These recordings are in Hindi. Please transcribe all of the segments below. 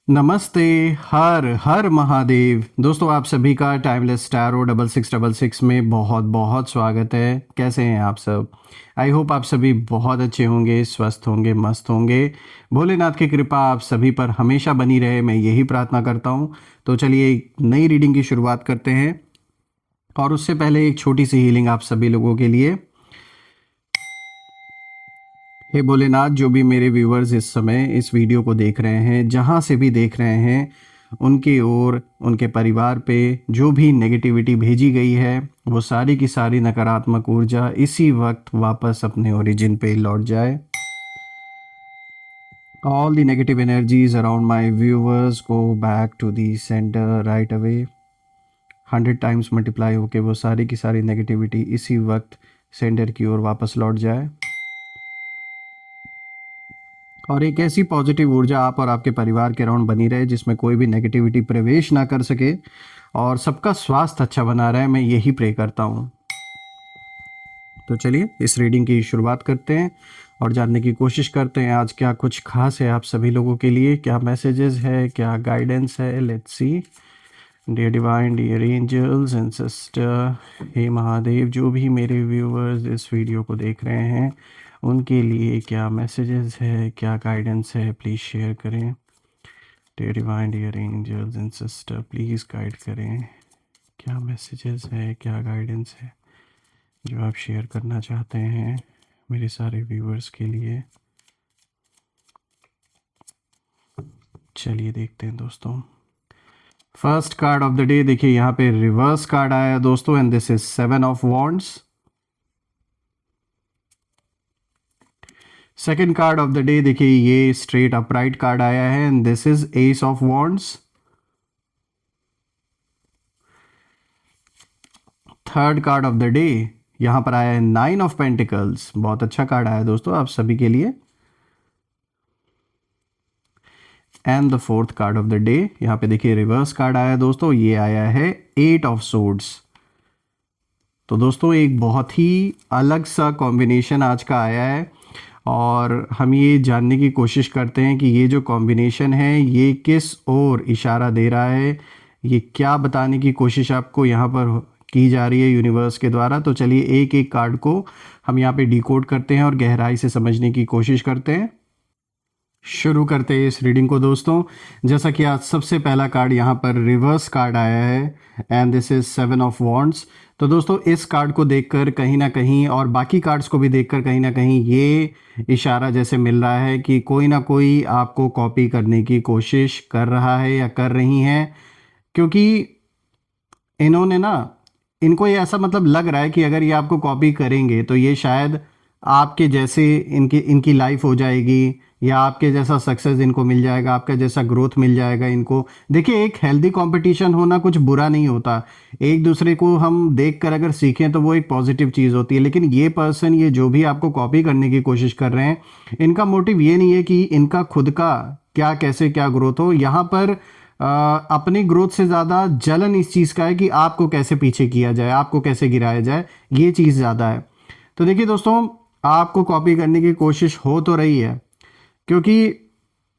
नमस्ते। हर हर महादेव। दोस्तों आप सभी का टाइमलेस टैरो 6666 में बहुत बहुत स्वागत है। कैसे हैं आप सब? आई होप आप सभी बहुत अच्छे होंगे, स्वस्थ होंगे, मस्त होंगे। भोलेनाथ की कृपा आप सभी पर हमेशा बनी रहे, मैं यही प्रार्थना करता हूँ। तो चलिए एक नई रीडिंग की शुरुआत करते हैं, और उससे पहले एक छोटी सी हीलिंग आप सभी लोगों के लिए। हे भोलेनाथ, जो भी मेरे व्यूअर्स इस समय इस वीडियो को देख रहे हैं, जहाँ से भी देख रहे हैं, उनकी ओर, उनके परिवार पे जो भी नेगेटिविटी भेजी गई है, वो सारी की सारी नकारात्मक ऊर्जा इसी वक्त वापस अपने ओरिजिन पे लौट जाए। All the negative energies around my viewers go back to the centre right away. 100 times multiply होके वो सारी की सारी नेगेटिविटी इसी वक्त सेंटर की ओर वापस लौट जाए, और एक ऐसी पॉजिटिव ऊर्जा आप और आपके परिवार के अराउंड बनी रहे जिसमें कोई भी नेगेटिविटी प्रवेश ना कर सके, और सबका स्वास्थ्य अच्छा बना रहे। मैं यही प्रे करता हूँ। तो चलिए इस रीडिंग की शुरुआत करते हैं और जानने की कोशिश करते हैं आज क्या कुछ खास है आप सभी लोगों के लिए, क्या मैसेजेस है, क्या गाइडेंस है। Let's see. Dear divine, dear angels and sister, हे महादेव, जो भी मेरे व्यूअर्स इस वीडियो को देख रहे हैं उनके लिए क्या मैसेजेस है, क्या गाइडेंस है, प्लीज़ शेयर करें। Dear divine, dear angels and sister, please guide करें। क्या मैसेजेस है, क्या गाइडेंस है जो आप शेयर करना चाहते हैं मेरे सारे व्यूअर्स के लिए। चलिए देखते हैं दोस्तों। First card of the day, देखिए यहाँ पे रिवर्स कार्ड आया है दोस्तों, and this is 7 of wands. Second card of the day, देखिए ये स्ट्रेट अपराइट कार्ड आया है, and this is S of wands. Third card of the day यहां पर आया है 9 ऑफ पेंटिकल्स। बहुत अच्छा कार्ड आया है दोस्तों आप सभी के लिए। And the fourth card of the day, यहां पे देखिए रिवर्स कार्ड आया है दोस्तों, ये आया है 8 ऑफ सोर्ड्स। तो दोस्तों एक बहुत ही अलग सा कॉम्बिनेशन आज का आया है, और हम ये जानने की कोशिश करते हैं कि ये जो कॉम्बिनेशन है ये किस ओर इशारा दे रहा है, ये क्या बताने की कोशिश आपको यहाँ पर की जा रही है यूनिवर्स के द्वारा। तो चलिए एक एक कार्ड को हम यहाँ पे डिकोड करते हैं और गहराई से समझने की कोशिश करते हैं। शुरू करते हैं इस रीडिंग को दोस्तों। जैसा कि आज सबसे पहला कार्ड यहाँ पर रिवर्स कार्ड आया है, and this is 7 of wands. तो दोस्तों इस कार्ड को देखकर कहीं ना कहीं, और बाकी कार्ड्स को भी देखकर कहीं ना कहीं ये इशारा जैसे मिल रहा है कि कोई ना कोई आपको कॉपी करने की कोशिश कर रहा है या कर रही हैं, क्योंकि इन्होंने ना, इनको ये ऐसा मतलब लग रहा है कि अगर ये आपको कॉपी करेंगे तो ये शायद आपके जैसे इनकी इनकी लाइफ हो जाएगी, या आपके जैसा सक्सेस इनको मिल जाएगा, आपका जैसा ग्रोथ मिल जाएगा इनको। देखिए एक हेल्दी कंपटीशन होना कुछ बुरा नहीं होता, एक दूसरे को हम देख कर अगर सीखें तो वो एक पॉजिटिव चीज़ होती है। लेकिन ये पर्सन, ये जो भी आपको कॉपी करने की कोशिश कर रहे हैं, इनका मोटिव ये नहीं है कि इनका खुद का क्या कैसे क्या ग्रोथ हो। यहाँ पर अपनी ग्रोथ से ज़्यादा जलन इस चीज़ का है कि आपको कैसे पीछे किया जाए, आपको कैसे गिराया जाए, ये चीज़ ज़्यादा है। तो देखिए दोस्तों, आपको कॉपी करने की कोशिश हो तो रही है, क्योंकि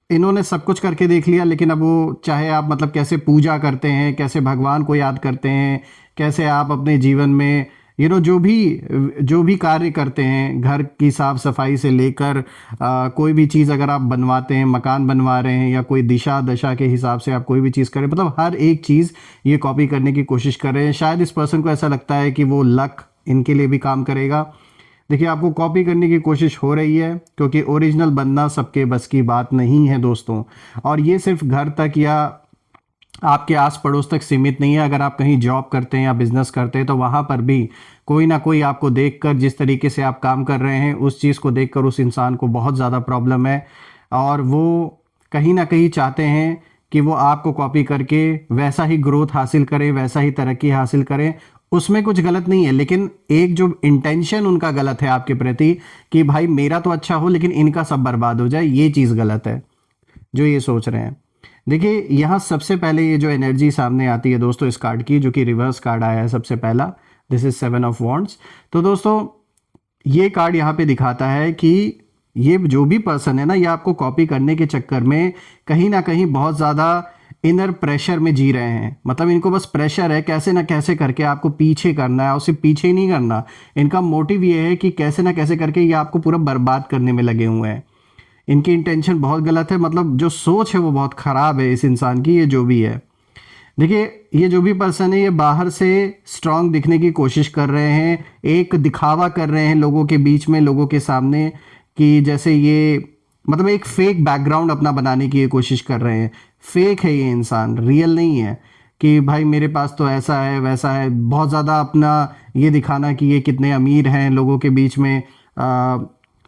इन्होंने सब कुछ करके देख लिया। लेकिन अब वो, चाहे आप मतलब कैसे पूजा करते हैं, कैसे भगवान को याद करते हैं, कैसे आप अपने जीवन में जो भी कार्य करते हैं, घर की साफ सफाई से लेकर कोई भी चीज़ अगर आप बनवाते हैं, मकान बनवा रहे हैं, या कोई दिशा दशा के हिसाब से आप कोई भी चीज़ करें, मतलब हर एक चीज़ ये कॉपी करने की कोशिश कर रहे हैं। शायद इस पर्सन को ऐसा लगता है कि वो लक इनके लिए भी काम करेगा। देखिए आपको कॉपी करने की कोशिश हो रही है, क्योंकि ओरिजिनल बनना सबके बस की बात नहीं है दोस्तों। और ये सिर्फ घर तक या आपके आस पड़ोस तक सीमित नहीं है। अगर आप कहीं जॉब करते हैं या बिजनेस करते हैं तो वहाँ पर भी कोई ना कोई आपको देखकर, जिस तरीके से आप काम कर रहे हैं, उस चीज़ को देखकर उस इंसान को बहुत ज़्यादा प्रॉब्लम है, और वो कहीं ना कहीं चाहते हैं कि वो आपको कॉपी करके वैसा ही ग्रोथ हासिल करें, वैसा ही तरक्की हासिल करें। उसमें कुछ गलत नहीं है, लेकिन एक जो इंटेंशन उनका गलत है आपके प्रति, कि भाई मेरा तो अच्छा हो लेकिन इनका सब बर्बाद हो जाए, ये चीज़ गलत है जो ये सोच रहे हैं। देखिए यहाँ सबसे पहले ये जो एनर्जी सामने आती है दोस्तों इस कार्ड की, जो कि रिवर्स कार्ड आया है सबसे पहला, दिस इज 7 ऑफ वॉन्ड्स। तो दोस्तों ये कार्ड यहाँ पे दिखाता है कि ये जो भी पर्सन है ना, ये आपको कॉपी करने के चक्कर में कहीं ना कहीं बहुत ज़्यादा इनर प्रेशर में जी रहे हैं। मतलब इनको बस प्रेशर है कैसे ना कैसे करके आपको पीछे करना है, और सिर्फ पीछे ही नहीं करना, इनका मोटिव ये है कि कैसे ना कैसे करके ये आपको पूरा बर्बाद करने में लगे हुए हैं। इनकी इंटेंशन बहुत गलत है, मतलब जो सोच है वो बहुत ख़राब है इस इंसान की, ये जो भी है। देखिए, ये जो भी पर्सन है ये बाहर से स्ट्रांग दिखने की कोशिश कर रहे हैं, एक दिखावा कर रहे हैं लोगों के बीच में, लोगों के सामने, कि जैसे ये मतलब एक फेक बैकग्राउंड अपना बनाने की ये कोशिश कर रहे हैं। फेक है ये इंसान, रियल नहीं है कि भाई मेरे पास तो ऐसा है वैसा है, बहुत ज़्यादा अपना ये दिखाना कि ये कितने अमीर हैं लोगों के बीच में।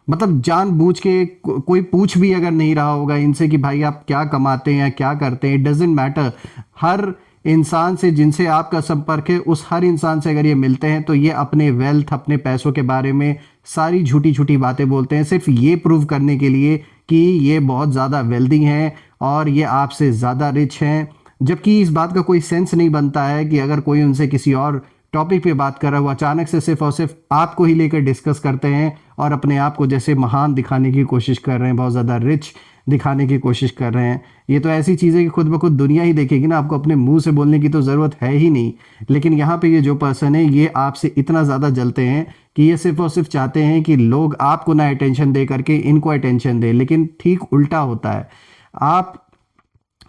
मतलब जानबूझ के कोई पूछ भी अगर नहीं रहा होगा इनसे कि भाई आप क्या कमाते हैं, क्या करते हैं, इट डजेंट मैटर। हर इंसान से जिनसे आपका संपर्क है, उस हर इंसान से अगर ये मिलते हैं तो ये अपने वेल्थ, अपने पैसों के बारे में सारी झूठी झूठी बातें बोलते हैं, सिर्फ ये प्रूव करने के लिए कि ये बहुत ज़्यादा वेल्दी हैं और ये आपसे ज़्यादा रिच हैं। जबकि इस बात का कोई सेंस नहीं बनता है कि अगर कोई उनसे किसी और टॉपिक पे बात कर रहा है, वो अचानक से सिर्फ और सिर्फ आपको ही लेकर डिस्कस करते हैं और अपने आप को जैसे महान दिखाने की कोशिश कर रहे हैं, बहुत ज़्यादा रिच दिखाने की कोशिश कर रहे हैं। ये तो ऐसी चीज़ें कि खुद ब खुद दुनिया ही देखेगी ना, आपको अपने मुंह से बोलने की तो ज़रूरत है ही नहीं। लेकिन यहाँ पे ये जो पर्सन है ये आपसे इतना ज़्यादा जलते हैं कि ये सिर्फ और सिर्फ चाहते हैं कि लोग आपको ना अटेंशन दे करके इनको अटेंशन दे। लेकिन ठीक उल्टा होता है, आप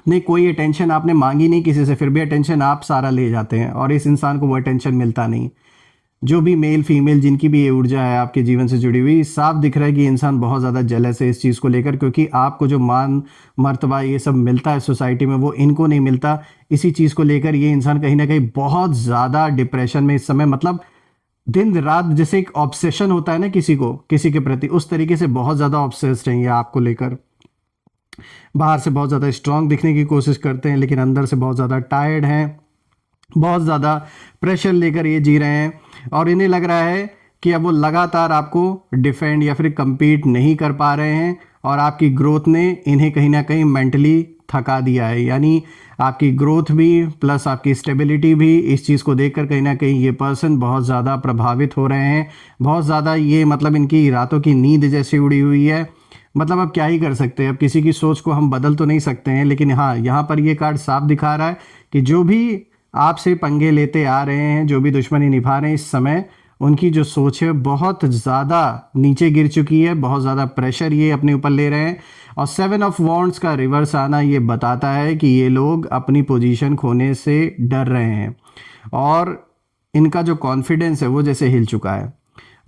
नहीं, कोई अटेंशन आपने मांगी नहीं किसी से, फिर भी अटेंशन आप सारा ले जाते हैं और इस इंसान को वो अटेंशन मिलता नहीं। जो भी मेल फीमेल जिनकी भी ये ऊर्जा है आपके जीवन से जुड़ी हुई, साफ दिख रहा है कि इंसान बहुत ज़्यादा जेलस है इस चीज़ को लेकर, क्योंकि आपको जो मान मर्तबा ये सब मिलता है सोसाइटी में वो इनको नहीं मिलता। इसी चीज़ को लेकर ये इंसान कहीं ना कहीं बहुत ज़्यादा डिप्रेशन में इस समय, मतलब दिन रात जैसे एक ऑब्सेशन होता है ना किसी को किसी के प्रति, उस तरीके से बहुत ज़्यादा ऑब्सेस्ड हैं ये आपको लेकर। बाहर से बहुत ज़्यादा स्ट्रांग दिखने की कोशिश करते हैं लेकिन अंदर से बहुत ज़्यादा टायर्ड हैं, बहुत ज़्यादा प्रेशर लेकर ये जी रहे हैं और इन्हें लग रहा है कि अब वो लगातार आपको डिफेंड या फिर कम्पीट नहीं कर पा रहे हैं और आपकी ग्रोथ ने इन्हें कहीं ना कहीं मेंटली थका दिया है। यानी आपकी ग्रोथ भी प्लस आपकी स्टेबिलिटी भी, इस चीज़ को देखकर कहीं ना कहीं ये पर्सन बहुत ज़्यादा प्रभावित हो रहे हैं, बहुत ज़्यादा ये मतलब इनकी रातों की नींद जैसी उड़ी हुई है। मतलब अब क्या ही कर सकते हैं, अब किसी की सोच को हम बदल तो नहीं सकते हैं, लेकिन हाँ यहाँ पर ये कार्ड साफ दिखा रहा है कि जो भी आपसे पंगे लेते आ रहे हैं, जो भी दुश्मनी निभा रहे हैं इस समय, उनकी जो सोच है बहुत ज़्यादा नीचे गिर चुकी है, बहुत ज़्यादा प्रेशर ये अपने ऊपर ले रहे हैं। और 7 ऑफ वॉन्ड्स का रिवर्स आना ये बताता है कि ये लोग अपनी पोजीशन खोने से डर रहे हैं और इनका जो कॉन्फिडेंस है वो जैसे हिल चुका है।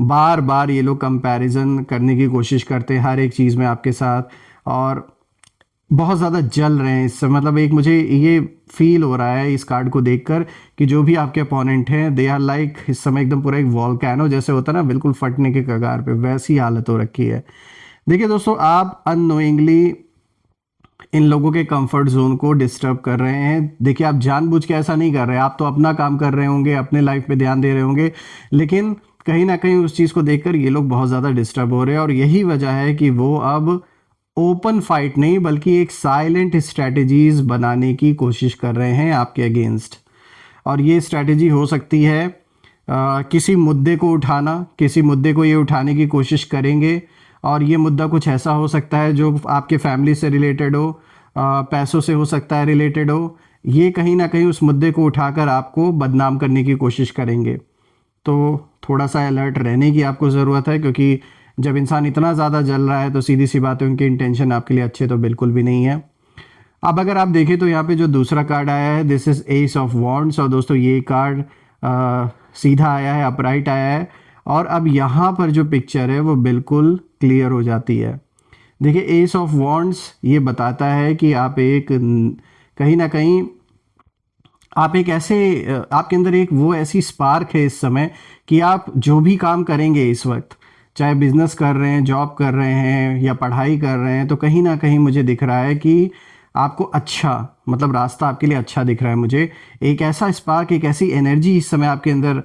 बार बार ये लोग कंपैरिजन करने की कोशिश करते हैं हर एक चीज़ में आपके साथ और बहुत ज़्यादा जल रहे हैं इस समय। मतलब एक मुझे ये फील हो रहा है इस कार्ड को देखकर कि जो भी आपके अपोनेंट हैं दे आर लाइक इस समय एकदम पूरा एक वॉल्केनो जैसे होता है ना, बिल्कुल फटने के कगार पे, वैसी हालत हो रखी है। देखिए दोस्तों, आप अननोइंगली इन लोगों के कंफर्ट जोन को डिस्टर्ब कर रहे हैं। देखिए, आप जानबूझ के ऐसा नहीं कर रहे, आप तो अपना काम कर रहे होंगे, अपने लाइफ पे ध्यान दे रहे होंगे, लेकिन कहीं ना कहीं उस चीज़ को देखकर ये लोग बहुत ज़्यादा डिस्टर्ब हो रहे हैं और यही वजह है कि वो अब ओपन फाइट नहीं बल्कि एक साइलेंट स्ट्रैटेजीज बनाने की कोशिश कर रहे हैं आपके अगेंस्ट। और ये स्ट्रैटेजी हो सकती है किसी मुद्दे को उठाना, किसी मुद्दे को ये उठाने की कोशिश करेंगे और ये मुद्दा कुछ ऐसा हो सकता है जो आपके फैमिली से रिलेटेड हो, पैसों से हो सकता है रिलेटेड हो। ये कहीं ना कहीं उस मुद्दे को उठाकर आपको बदनाम करने की कोशिश करेंगे। तो थोड़ा सा अलर्ट रहने की आपको ज़रूरत है, क्योंकि जब इंसान इतना ज़्यादा जल रहा है तो सीधी सी बात है उनके इंटेंशन आपके लिए अच्छे तो बिल्कुल भी नहीं है। अब अगर आप देखें तो यहाँ पे जो दूसरा कार्ड आया है this is S of wands और दोस्तों ये कार्ड सीधा आया है, अपराइट आया है और अब यहाँ पर जो पिक्चर है वो बिल्कुल क्लियर हो जाती है। देखिए, एस ऑफ वॉन्ड्स ये बताता है कि आप एक कहीं ना कहीं आप एक ऐसे आपके अंदर एक वो ऐसी स्पार्क है इस समय कि आप जो भी काम करेंगे इस वक्त, चाहे बिजनेस कर रहे हैं, जॉब कर रहे हैं या पढ़ाई कर रहे हैं, तो कहीं ना कहीं मुझे दिख रहा है कि आपको अच्छा मतलब रास्ता आपके लिए अच्छा दिख रहा है। मुझे एक ऐसा स्पार्क, एक ऐसी एनर्जी इस समय आपके अंदर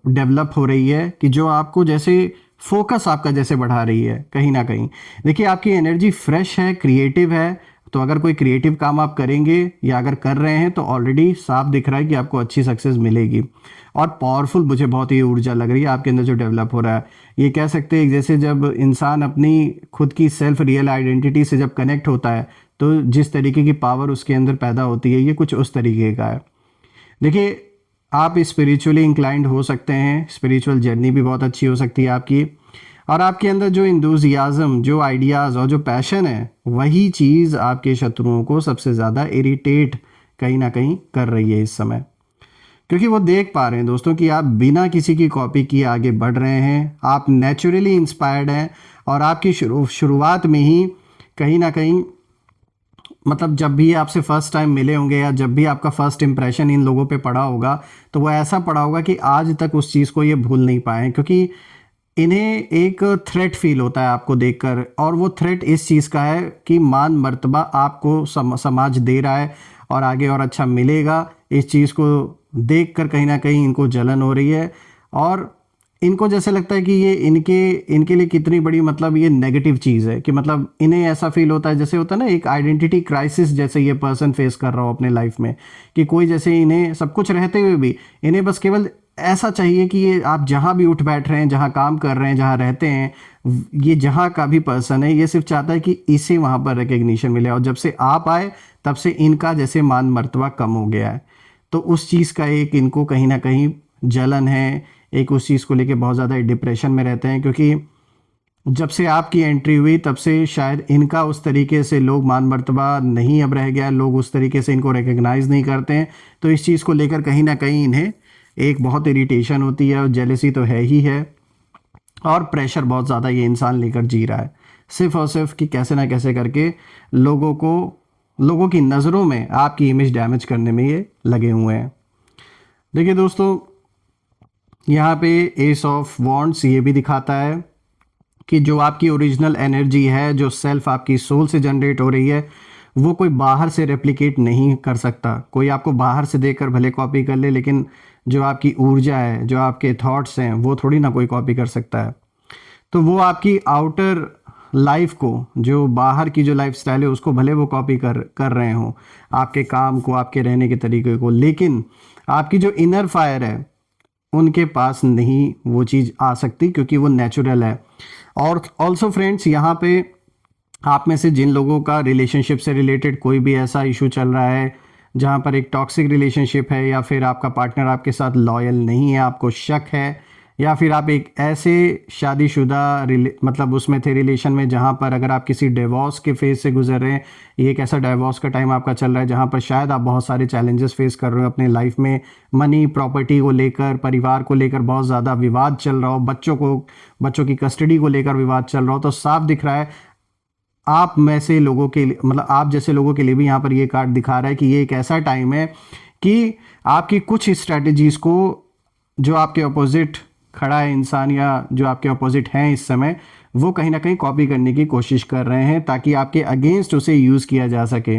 डेवलप हो रही है कि जो आपको जैसे फोकस आपका जैसे बढ़ा रही है कहीं ना कहीं। देखिए, आपकी एनर्जी फ्रेश है, क्रिएटिव है, तो अगर कोई क्रिएटिव काम आप करेंगे या अगर कर रहे हैं तो ऑलरेडी साफ दिख रहा है कि आपको अच्छी सक्सेस मिलेगी। और पावरफुल मुझे बहुत ये ऊर्जा लग रही है आपके अंदर जो डेवलप हो रहा है। ये कह सकते हैं जैसे जब इंसान अपनी खुद की सेल्फ रियल आइडेंटिटी से जब कनेक्ट होता है तो जिस तरीके की पावर उसके अंदर पैदा होती है, ये कुछ उस तरीके का है। देखिए, आप स्पिरिचुअली इंक्लाइंड हो सकते हैं, स्पिरिचुअल जर्नी भी बहुत अच्छी हो सकती है आपकी, और आपके अंदर जो इंथुजियाज्म, जो आइडियाज़ और जो पैशन है, वही चीज़ आपके शत्रुओं को सबसे ज़्यादा इरिटेट कहीं ना कहीं कर रही है इस समय, क्योंकि वो देख पा रहे हैं दोस्तों कि आप बिना किसी की कॉपी किए आगे बढ़ रहे हैं, आप नेचुरली इंस्पायर्ड हैं, और आपकी शुरुआत में ही कहीं ना कहीं मतलब जब भी आपसे फर्स्ट टाइम मिले होंगे या जब भी आपका फर्स्ट इंप्रेशन इन लोगों पे पड़ा होगा तो वो ऐसा पड़ा होगा कि आज तक उस चीज़ को ये भूल नहीं पाए, क्योंकि इन्हें एक थ्रेट फील होता है आपको देखकर, और वो थ्रेट इस चीज़ का है कि मान मर्तबा आपको समाज दे रहा है और आगे और अच्छा मिलेगा। इस चीज़ को देखकर कहीं ना कहीं इनको जलन हो रही है, और इनको जैसे लगता है कि ये इनके लिए कितनी बड़ी मतलब ये नेगेटिव चीज़ है, कि मतलब इन्हें ऐसा फील होता है, जैसे होता है ना एक आइडेंटिटी क्राइसिस जैसे ये पर्सन फेस कर रहा हो अपने लाइफ में, कि कोई जैसे इन्हें सब कुछ रहते हुए भी इन्हें बस केवल ऐसा चाहिए कि ये आप जहाँ भी उठ बैठ रहे हैं, जहाँ काम कर रहे हैं, जहाँ रहते हैं, ये जहाँ का भी पर्सन है, ये सिर्फ चाहता है कि इसे वहाँ पर रिकग्निशन मिले, और जब से आप आए तब से इनका जैसे मान मर्तबा कम हो गया है। तो उस चीज़ का एक इनको कहीं ना कहीं जलन है, एक उस चीज़ को लेके बहुत ज़्यादा डिप्रेशन में रहते हैं, क्योंकि जब से आपकी एंट्री हुई तब से शायद इनका उस तरीके से लोग मान मर्तबा नहीं अब रह गया, लोग उस तरीके से इनको रिकग्नाइज़ नहीं करते हैं, तो इस चीज़ को लेकर कहीं ना कहीं इन्हें एक बहुत इरिटेशन होती है, और जेलसी तो है ही है, और प्रेशर बहुत ज़्यादा ये इंसान लेकर जी रहा है, सिर्फ और सिर्फ कि कैसे ना कैसे करके लोगों की नज़रों में आपकी इमेज डैमेज करने में ये लगे हुए हैं। देखिए दोस्तों, यहाँ पे एस ऑफ वॉन्ड्स ये भी दिखाता है कि जो आपकी ओरिजिनल एनर्जी है, जो सेल्फ आपकी सोल से जनरेट हो रही है, वो कोई बाहर से रेप्लिकेट नहीं कर सकता। कोई आपको बाहर से देखकर भले कॉपी कर ले, लेकिन जो आपकी ऊर्जा है, जो आपके थॉट्स हैं, वो थोड़ी ना कोई कॉपी कर सकता है। तो वो आपकी आउटर लाइफ को, जो बाहर की जो लाइफ स्टाइल है, उसको भले वो कॉपी कर रहे हो, आपके काम को, आपके रहने के तरीके को, लेकिन आपकी जो इनर फायर है उनके पास नहीं वो चीज़ आ सकती, क्योंकि वो नेचुरल है। और ऑल्सो फ्रेंड्स, यहाँ पे आप में से जिन लोगों का रिलेशनशिप से रिलेटेड कोई भी ऐसा इशू चल रहा है जहाँ पर एक टॉक्सिक रिलेशनशिप है, या फिर आपका पार्टनर आपके साथ लॉयल नहीं है, आपको शक है, या फिर आप एक ऐसे शादीशुदा मतलब उसमें थे रिलेशन में जहाँ पर अगर आप किसी डिवोर्स के फेज से गुजर रहे हैं, ये एक ऐसा डिवोर्स का टाइम आपका चल रहा है जहाँ पर शायद आप बहुत सारे चैलेंजेस फेस कर रहे हो अपने लाइफ में, मनी, प्रॉपर्टी को लेकर, परिवार को लेकर बहुत ज़्यादा विवाद चल रहा हो, बच्चों की कस्टडी को लेकर विवाद चल रहा हो, तो साफ दिख रहा है आप में से लोगों के लिए, मतलब आप जैसे लोगों के लिए भी यहाँ पर ये कार्ड दिखा रहा है कि ये एक ऐसा टाइम है कि आपकी कुछ स्ट्रैटेजीज़ को, जो आपके अपोजिट खड़ा है इंसान या जो आपके अपोजिट हैं इस समय, वो कहीं ना कहीं कॉपी करने की कोशिश कर रहे हैं ताकि आपके अगेंस्ट उसे यूज़ किया जा सके,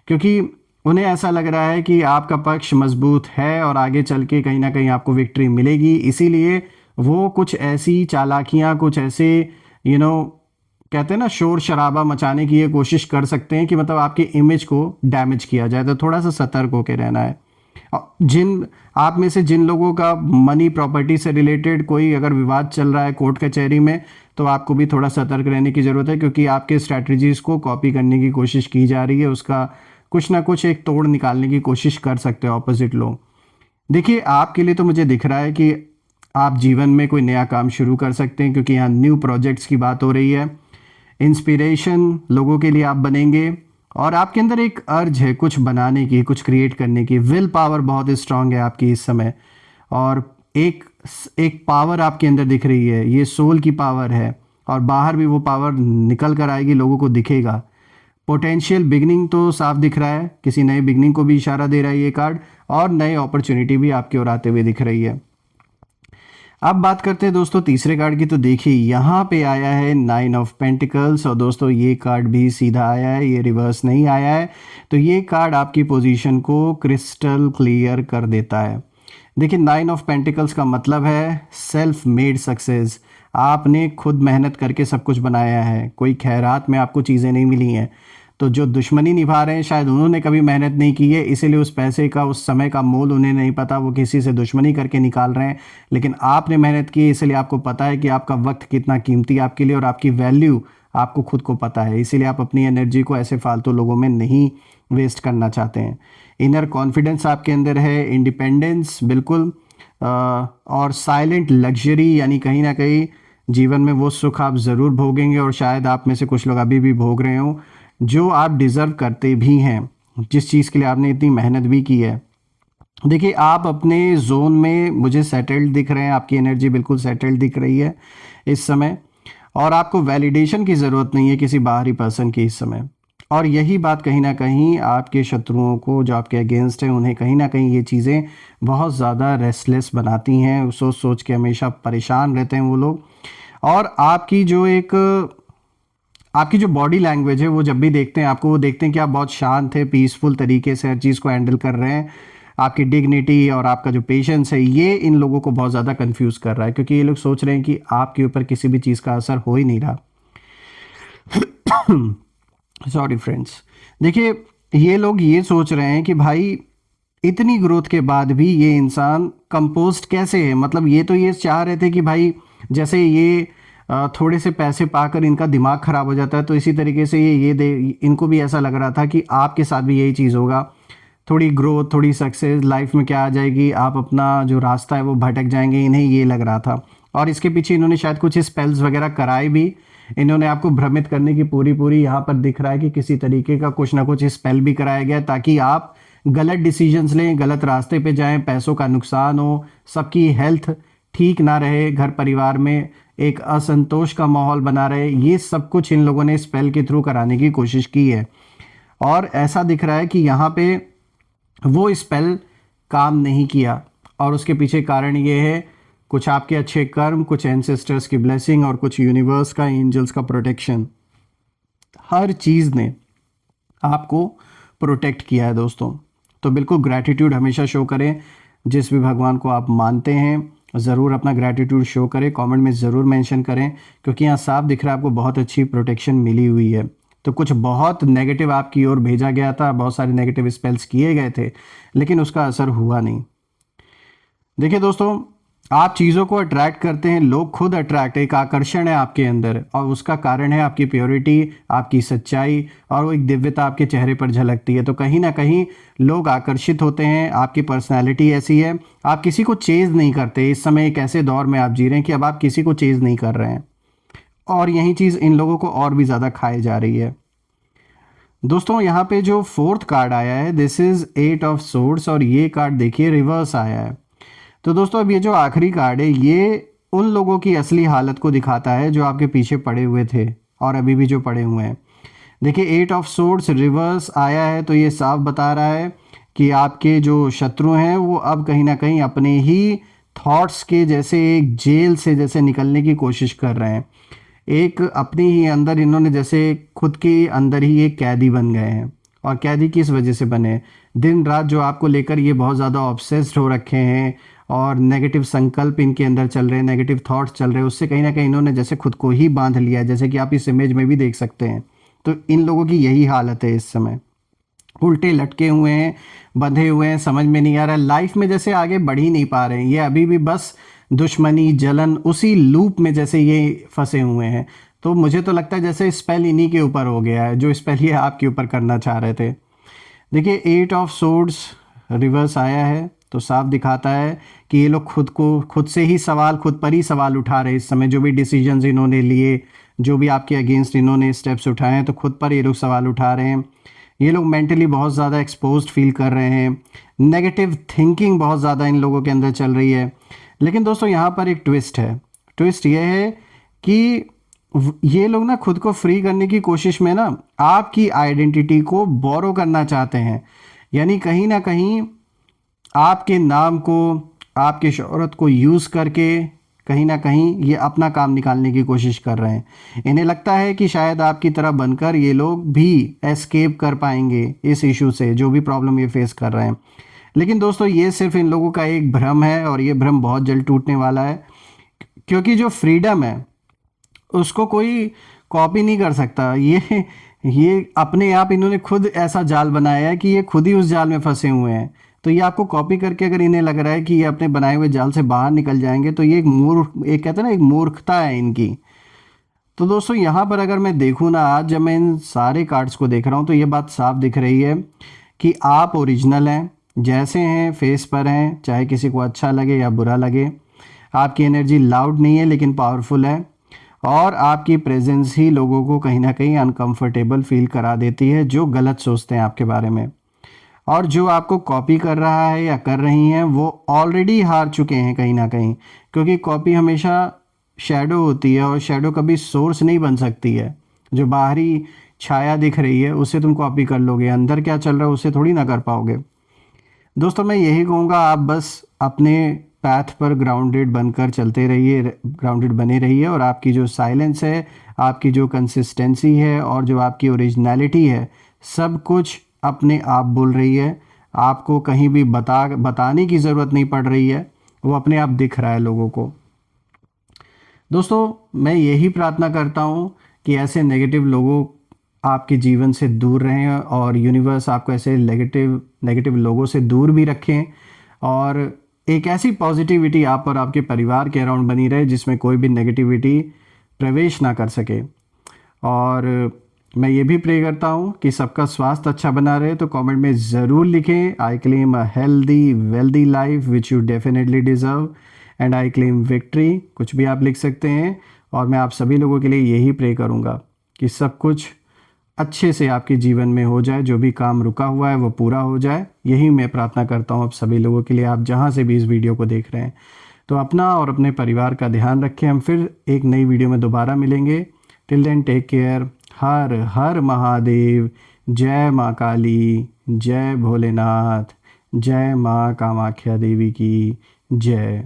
क्योंकि उन्हें ऐसा लग रहा है कि आपका पक्ष मजबूत है और आगे चल के कहीं ना कहीं आपको विक्ट्री मिलेगी। इसीलिए वो कुछ ऐसी चालाकियाँ, कुछ ऐसे कहते हैं ना शोर शराबा मचाने की ये कोशिश कर सकते हैं कि मतलब आपके इमेज को डैमेज किया जाए। तो थोड़ा सा सतर्क होकर रहना है। आप में से जिन लोगों का मनी, प्रॉपर्टी से रिलेटेड कोई अगर विवाद चल रहा है कोर्ट कचहरी में, तो आपको भी थोड़ा सतर्क रहने की ज़रूरत है, क्योंकि आपके स्ट्रैटेजीज़ को कॉपी करने की कोशिश की जा रही है, उसका कुछ ना कुछ एक तोड़ निकालने की कोशिश कर सकते हैं ऑपोजिट लोग। देखिए, आपके लिए तो मुझे दिख रहा है कि आप जीवन में कोई नया काम शुरू कर सकते हैं, क्योंकि यहाँ न्यू प्रोजेक्ट्स की बात हो रही है। इंस्पिरेशन लोगों के लिए आप बनेंगे, और आपके अंदर एक अर्ज है कुछ बनाने की, कुछ क्रिएट करने की। विल पावर बहुत स्ट्रांग है आपकी इस समय, और एक पावर आपके अंदर दिख रही है, ये सोल की पावर है, और बाहर भी वो पावर निकल कर आएगी, लोगों को दिखेगा। पोटेंशियल बिगनिंग तो साफ दिख रहा है, किसी नए बिगनिंग को भी इशारा दे रहा है ये कार्ड, और नए अपॉर्चुनिटी भी आपकी ओर आते हुए दिख रही है। अब बात करते हैं दोस्तों तीसरे कार्ड की। तो देखिए, यहाँ पे आया है 9 ऑफ पेंटिकल्स, और दोस्तों ये कार्ड भी सीधा आया है, ये रिवर्स नहीं आया है। तो ये कार्ड आपकी पोजीशन को क्रिस्टल क्लियर कर देता है। देखिए, 9 ऑफ पेंटिकल्स का मतलब है सेल्फ मेड सक्सेस। आपने खुद मेहनत करके सब कुछ बनाया है, कोई खैरात में आपको चीज़ें नहीं मिली हैं। तो जो दुश्मनी निभा रहे हैं शायद उन्होंने कभी मेहनत नहीं की है, इसीलिए उस पैसे का, उस समय का मोल उन्हें नहीं पता, वो किसी से दुश्मनी करके निकाल रहे हैं। लेकिन आपने मेहनत की, इसलिए आपको पता है कि आपका वक्त कितना कीमती है आपके लिए, और आपकी वैल्यू आपको खुद को पता है। इसीलिए आप अपनी एनर्जी को ऐसे फालतू लोगों में नहीं वेस्ट करना चाहते हैं। इनर कॉन्फिडेंस आपके अंदर है, इंडिपेंडेंस बिल्कुल, और साइलेंट लग्जरी, यानी कहीं ना कहीं जीवन में वो सुख आप ज़रूर भोगेंगे, और शायद आप में से कुछ लोग अभी भी भोग रहे हो, जो आप डिज़र्व करते भी हैं, जिस चीज़ के लिए आपने इतनी मेहनत भी की है। देखिए, आप अपने जोन में मुझे सेटल्ड दिख रहे हैं, आपकी एनर्जी बिल्कुल सेटल्ड दिख रही है इस समय, और आपको वैलिडेशन की ज़रूरत नहीं है किसी बाहरी पर्सन की इस समय। और यही बात कहीं ना कहीं आपके शत्रुओं को, जो आपके अगेंस्ट हैं, उन्हें कहीं ना कहीं ये चीज़ें बहुत ज़्यादा रेस्टलेस बनाती हैं, सोच सोच के हमेशा परेशान रहते हैं वो लोग। और आपकी जो बॉडी लैंग्वेज है, वो जब भी देखते हैं आपको, वो देखते हैं कि आप बहुत शांत है, पीसफुल तरीके से हर चीज़ को हैंडल कर रहे हैं। आपकी डिग्निटी और आपका जो पेशेंस है, ये इन लोगों को बहुत ज़्यादा कंफ्यूज कर रहा है, क्योंकि ये लोग सोच रहे हैं कि आपके ऊपर किसी भी चीज़ का असर हो ही नहीं रहा। Sorry friends. देखिए, ये लोग ये सोच रहे हैं कि भाई इतनी ग्रोथ के बाद भी ये इंसान कंपोस्ट कैसे है। मतलब ये तो ये चाह रहे थे कि भाई जैसे ये थोड़े से पैसे पाकर इनका दिमाग ख़राब हो जाता है, तो इसी तरीके से इनको भी ऐसा लग रहा था कि आपके साथ भी यही चीज़ होगा। थोड़ी ग्रोथ, थोड़ी सक्सेस लाइफ में क्या आ जाएगी, आप अपना जो रास्ता है वो भटक जाएंगे, इन्हें ये लग रहा था। और इसके पीछे इन्होंने शायद कुछ स्पेल्स वगैरह कराए भी। इन्होंने आपको भ्रमित करने की पूरी यहाँ पर दिख रहा है कि किसी तरीके का कुछ ना कुछ स्पेल भी कराया गया, ताकि आप गलत डिसीजंस लें, गलत रास्ते पे जाएं, पैसों का नुकसान हो, सबकी हेल्थ ठीक ना रहे, घर परिवार में एक असंतोष का माहौल बना रहे। ये सब कुछ इन लोगों ने स्पेल के थ्रू कराने की कोशिश की है, और ऐसा दिख रहा है कि यहाँ पे वो स्पेल काम नहीं किया। और उसके पीछे कारण ये है कुछ आपके अच्छे कर्म, कुछ एंसेस्टर्स की ब्लेसिंग, और कुछ यूनिवर्स का, एंजल्स का प्रोटेक्शन। हर चीज़ ने आपको प्रोटेक्ट किया है दोस्तों। तो बिल्कुल ग्रैटिट्यूड हमेशा शो करें। जिस भी भगवान को आप मानते हैं, ज़रूर अपना ग्रैटिट्यूड शो करें, कमेंट में ज़रूर मेंशन करें, क्योंकि यहाँ साफ दिख रहा है आपको बहुत अच्छी प्रोटेक्शन मिली हुई है। तो कुछ बहुत नेगेटिव आपकी ओर भेजा गया था, बहुत सारे नेगेटिव स्पेल्स किए गए थे, लेकिन उसका असर हुआ नहीं। देखिए दोस्तों, आप चीज़ों को अट्रैक्ट करते हैं, लोग खुद अट्रैक्ट, एक आकर्षण है आपके अंदर, और उसका कारण है आपकी प्योरिटी, आपकी सच्चाई, और वो एक दिव्यता आपके चेहरे पर झलकती है। तो कहीं ना कहीं लोग आकर्षित होते हैं। आपकी पर्सनैलिटी ऐसी है, आप किसी को चेज़ नहीं करते। इस समय एक ऐसे दौर में आप जी रहे हैं कि अब आप किसी को चेज़ नहीं कर रहे हैं, और यही चीज़ इन लोगों को और भी ज़्यादा खाई जा रही है। दोस्तों, यहाँ पे जो फोर्थ कार्ड आया है, दिस इज़ 8 ऑफ सोर्ड्स, और ये कार्ड देखिए रिवर्स आया है। तो दोस्तों, अब ये जो आखिरी कार्ड है, ये उन लोगों की असली हालत को दिखाता है जो आपके पीछे पड़े हुए थे और अभी भी जो पड़े हुए हैं। देखिए, 8 ऑफ सोर्ड्स रिवर्स आया है, तो ये साफ बता रहा है कि आपके जो शत्रु हैं वो अब कहीं ना कहीं अपने ही थॉट्स के जैसे एक जेल से जैसे निकलने की कोशिश कर रहे हैं। एक अपने ही अंदर इन्होंने जैसे खुद के अंदर ही एक कैदी बन गए हैं। और कैदी किस वजह से बने? दिन रात जो आपको लेकर ये बहुत ज़्यादा ऑब्सेस्ड हो रखे हैं, और नेगेटिव संकल्प इनके अंदर चल रहे हैं, नेगेटिव थॉट्स चल रहे हैं, उससे कहीं ना कहीं इन्होंने जैसे खुद को ही बांध लिया है, जैसे कि आप इस इमेज में भी देख सकते हैं। तो इन लोगों की यही हालत है इस समय, उल्टे लटके हुए हैं, बंधे हुए हैं, समझ में नहीं आ रहा है, लाइफ में जैसे आगे बढ़ ही नहीं पा रहे हैं। ये अभी भी बस दुश्मनी, जलन, उसी लूप में जैसे ये फंसे हुए हैं। तो मुझे तो लगता है जैसे स्पेल इन्हीं के ऊपर हो गया है, जो स्पेल ये आपके ऊपर करना चाह रहे थे। देखिए, 8 ऑफ सोर्ड्स रिवर्स आया है, तो साफ दिखाता है कि ये लोग खुद से ही सवाल, खुद पर ही सवाल उठा रहे हैं इस समय। जो भी डिसीजंस इन्होंने लिए, जो भी आपके अगेंस्ट इन्होंने स्टेप्स उठाए हैं, तो खुद पर ये लोग सवाल उठा रहे हैं। ये लोग मेंटली बहुत ज़्यादा एक्सपोज्ड फील कर रहे हैं, नेगेटिव थिंकिंग बहुत ज़्यादा इन लोगों के अंदर चल रही है। लेकिन दोस्तों, यहाँ पर एक ट्विस्ट है। ट्विस्ट ये है कि ये लोग ना खुद को फ्री करने की कोशिश में ना आपकी आइडेंटिटी को बोरो करना चाहते हैं। यानी कहीं ना कहीं आपके नाम को, आपके शोहरत को यूज़ करके कहीं ना कहीं ये अपना काम निकालने की कोशिश कर रहे हैं। इन्हें लगता है कि शायद आपकी तरह बनकर ये लोग भी एस्केप कर पाएंगे इस इशू से, जो भी प्रॉब्लम ये फेस कर रहे हैं। लेकिन दोस्तों, ये सिर्फ इन लोगों का एक भ्रम है, और ये भ्रम बहुत जल्द टूटने वाला है, क्योंकि जो फ्रीडम है उसको कोई कॉपी नहीं कर सकता। ये अपने आप इन्होंने खुद ऐसा जाल बनाया है कि ये खुद ही उस जाल में फंसे हुए हैं। तो ये आपको कॉपी करके अगर इन्हें लग रहा है कि ये अपने बनाए हुए जाल से बाहर निकल जाएंगे, तो ये एक कहते हैं ना, एक मूर्खता है इनकी। तो दोस्तों यहाँ पर अगर मैं देखूँ ना, आज जब मैं इन सारे कार्ड्स को देख रहा हूँ तो ये बात साफ दिख रही है कि आप ओरिजिनल हैं, जैसे हैं फेस पर हैं, चाहे किसी को अच्छा लगे या बुरा लगे। आपकी एनर्जी लाउड नहीं है लेकिन पावरफुल है, और आपकी प्रेजेंस ही लोगों को कहीं ना कहीं अनकंफर्टेबल फील करा देती है जो गलत सोचते हैं आपके बारे में। और जो आपको कॉपी कर रहा है या कर रही हैं वो ऑलरेडी हार चुके हैं कहीं ना कहीं, क्योंकि कॉपी हमेशा शैडो होती है और शैडो कभी सोर्स नहीं बन सकती है। जो बाहरी छाया दिख रही है उसे तुम कॉपी कर लोगे, अंदर क्या चल रहा है उसे थोड़ी ना कर पाओगे। दोस्तों मैं यही कहूँगा, आप बस अपने पैथ पर ग्राउंडेड बनकर चलते रहिए, ग्राउंडेड बने रहिए, और आपकी जो साइलेंस है, आपकी जो कंसिस्टेंसी है और जो आपकी ओरिजिनलिटी है, सब कुछ अपने आप बोल रही है। आपको कहीं भी बताने की ज़रूरत नहीं पड़ रही है, वो अपने आप दिख रहा है लोगों को। दोस्तों मैं यही प्रार्थना करता हूँ कि ऐसे नेगेटिव लोगों आपके जीवन से दूर रहें, और यूनिवर्स आपको ऐसे नेगेटिव नेगेटिव लोगों से दूर भी रखें, और एक ऐसी पॉजिटिविटी आप और आपके परिवार के अराउंड बनी रहे जिसमें कोई भी नेगेटिविटी प्रवेश ना कर सके। और मैं ये भी प्रे करता हूँ कि सबका स्वास्थ्य अच्छा बना रहे। तो कमेंट में ज़रूर लिखें, I claim a healthy wealthy life which you definitely deserve, and I claim victory, कुछ भी आप लिख सकते हैं। और मैं आप सभी लोगों के लिए यही प्रे करूँगा कि सब कुछ अच्छे से आपके जीवन में हो जाए, जो भी काम रुका हुआ है वो पूरा हो जाए, यही मैं प्रार्थना करता हूँ आप सभी लोगों के लिए, आप जहाँ से भी इस वीडियो को देख रहे हैं। तो अपना और अपने परिवार का ध्यान रखें। हम फिर एक नई वीडियो में दोबारा मिलेंगे। Till then take care. हर हर महादेव। जय माँ काली, जय भोलेनाथ, जय माँ कामाख्या देवी की जय।